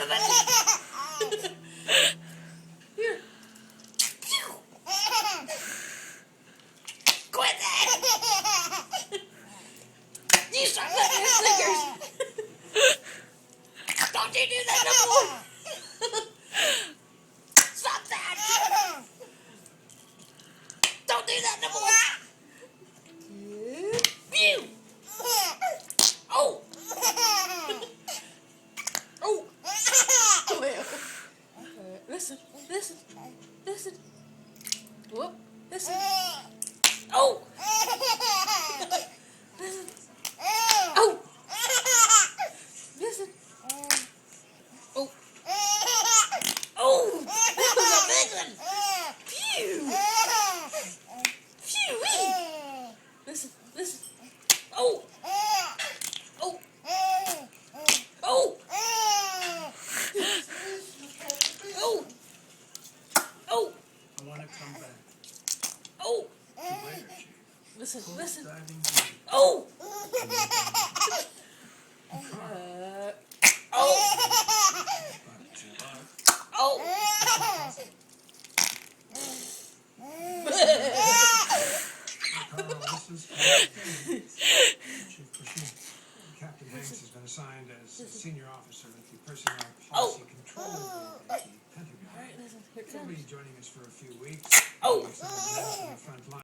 Donovan. Here. Pew. Quit that. You stop letting your fingers. Don't you do that no more. Stop that. Don't do that no more. Pew. Oh. Oh. Listen. Whoop. Listen. Oh. Listen. Oh. Listen. Oh. Oh. That was a big one. Phew. Phew-wee. Listen. Oh. Oh. Oh. Oh. Oh. I want to come back. Oh. Listen. Diving deep. Oh. Oh. Oh. Carl, this is Chief Cushing. Captain Hanks has been assigned as senior officer at the Personnel Policy Control Group at the Pentagon. He'll be joining us for a few weeks. Oh. He's on the front line.